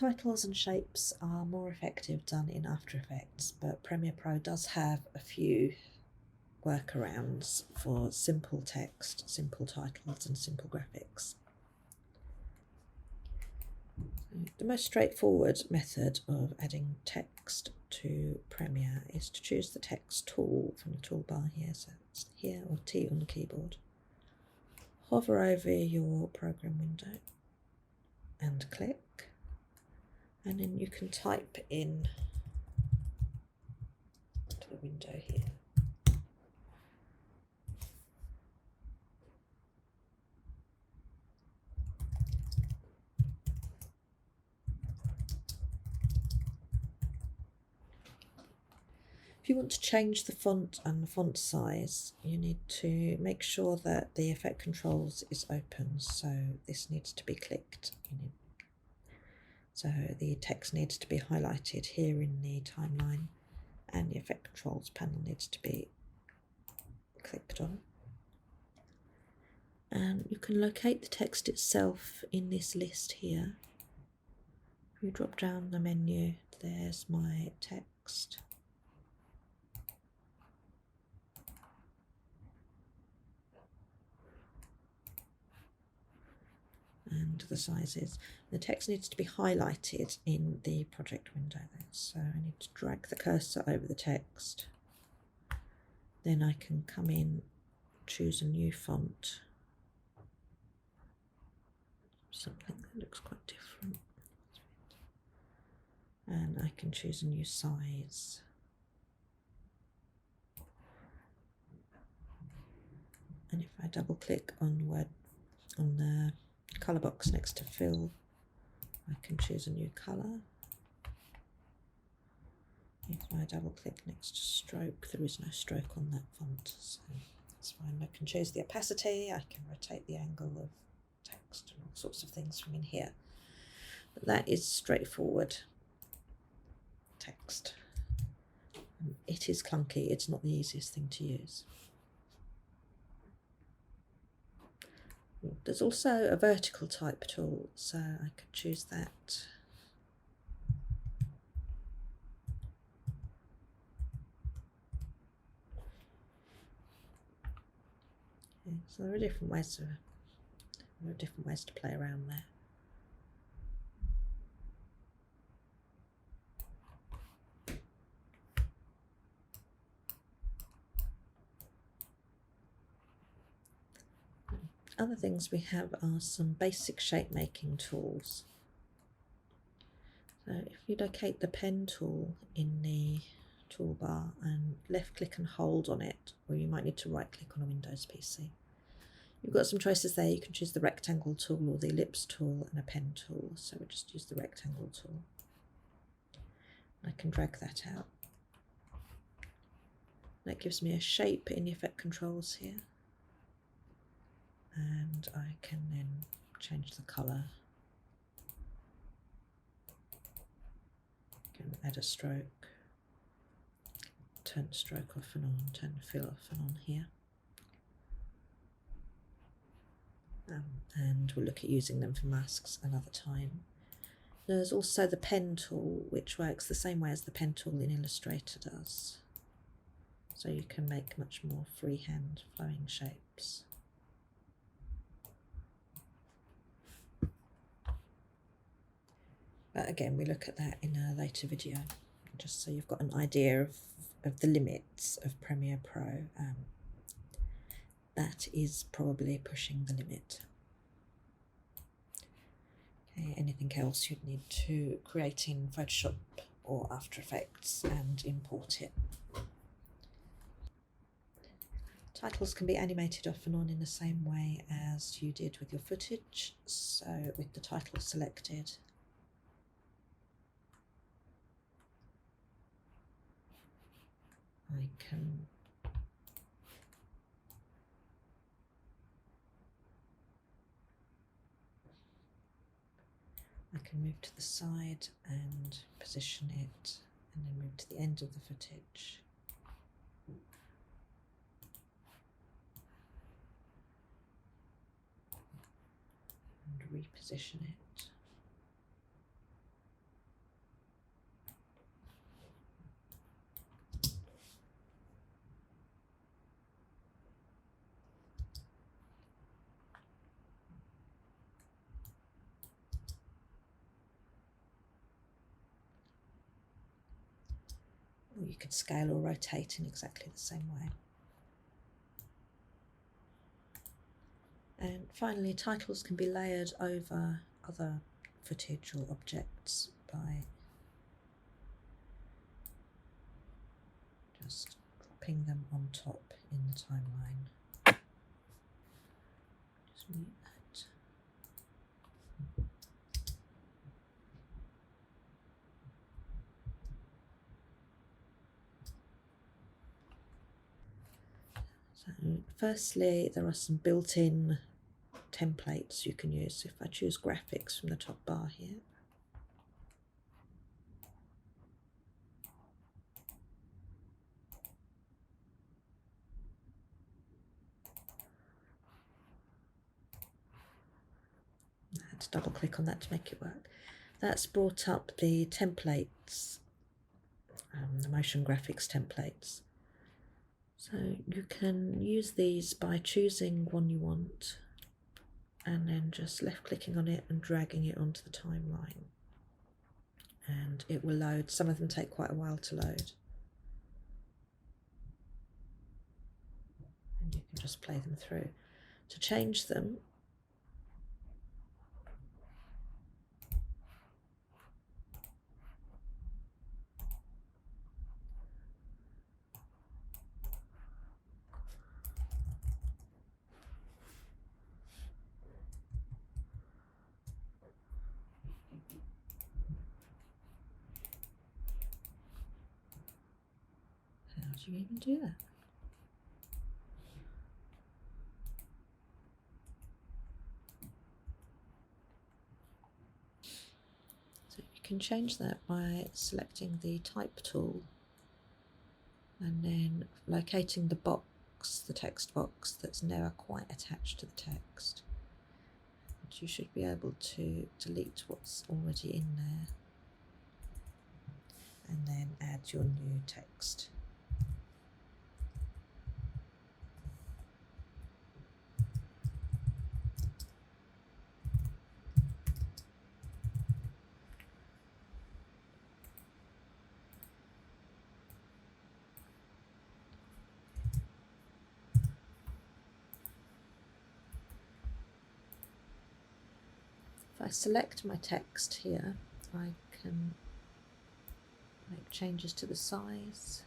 Titles and shapes are more effective done in After Effects, but Premiere Pro does have a few workarounds for simple text, simple titles and simple graphics. The most straightforward method of adding text to Premiere is to choose the text tool from the toolbar here, so it's here or T on the keyboard. Hover over your program window and click, and then you can type in to the window here. If you want to change the font and the font size, you need to make sure that the effect controls is open, so this needs to be clicked. So the text needs to be highlighted here in the timeline, and the effect controls panel needs to be clicked on. And you can locate the text itself in this list here. If you drop down the menu, there's my text. And the sizes. The text needs to be highlighted in the project window then. So I need to drag the cursor over the text. Then I can come in, choose a new font. Something that looks quite different. And I can choose a new size. And if I double click on the colour box next to fill, I can choose a new colour. If I double click next to stroke, there is no stroke on that font, so that's fine. I can choose the opacity, I can rotate the angle of text and all sorts of things from in here. But that is straightforward text. It is clunky, it's not the easiest thing to use. There's also a vertical type tool, so I could choose that. Okay, so there are different ways to play around there. Other things we have are some basic shape making tools. So if you locate the pen tool in the toolbar and left click and hold on it, or you might need to right click on a Windows PC. You've got some choices there. You can choose the rectangle tool or the ellipse tool and a pen tool. So we'll just use the rectangle tool. I can drag that out. That gives me a shape in the effect controls here. And I can then change the colour. I can add a stroke, turn the stroke off and on, turn the fill off and on here. And we'll look at using them for masks another time. There's also the pen tool, which works the same way as the pen tool in Illustrator does. So you can make much more freehand flowing shapes. But again, we look at that in a later video, just so you've got an idea of the limits of Premiere Pro. That is probably pushing the limit. Okay, anything else you'd need to create in Photoshop or After Effects and import it. Titles can be animated off and on in the same way as you did with your footage. So with the title selected, I can move to the side and position it, and then move to the end of the footage. And reposition it. you could scale or rotate in exactly the same way. And finally, titles can be layered over other footage or objects by just dropping them on top in the timeline. Just mute that. So firstly, there are some built-in templates you can use. If I choose graphics from the top bar here, I had to double click on that to make it work. That's brought up the templates, the motion graphics templates. So you can use these by choosing one you want and then just left clicking on it and dragging it onto the timeline, and it will load. Some of them take quite a while to load, and you can just play them through. To change them, how do you even do that? So you can change that by selecting the type tool and then locating the box, the text box that's never quite attached to the text. And you should be able to delete what's already in there and then add your new text. If I select my text here, I can make changes to the size.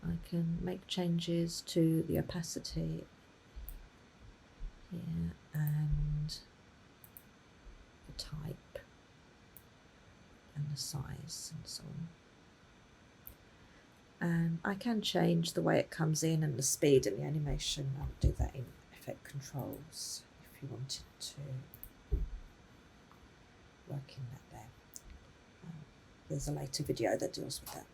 I can make changes to the opacity here and the type and the size and so on. And I can change the way it comes in and the speed and the animation. I'll do that in Effect Controls if you wanted to work in that there. There's a later video that deals with that.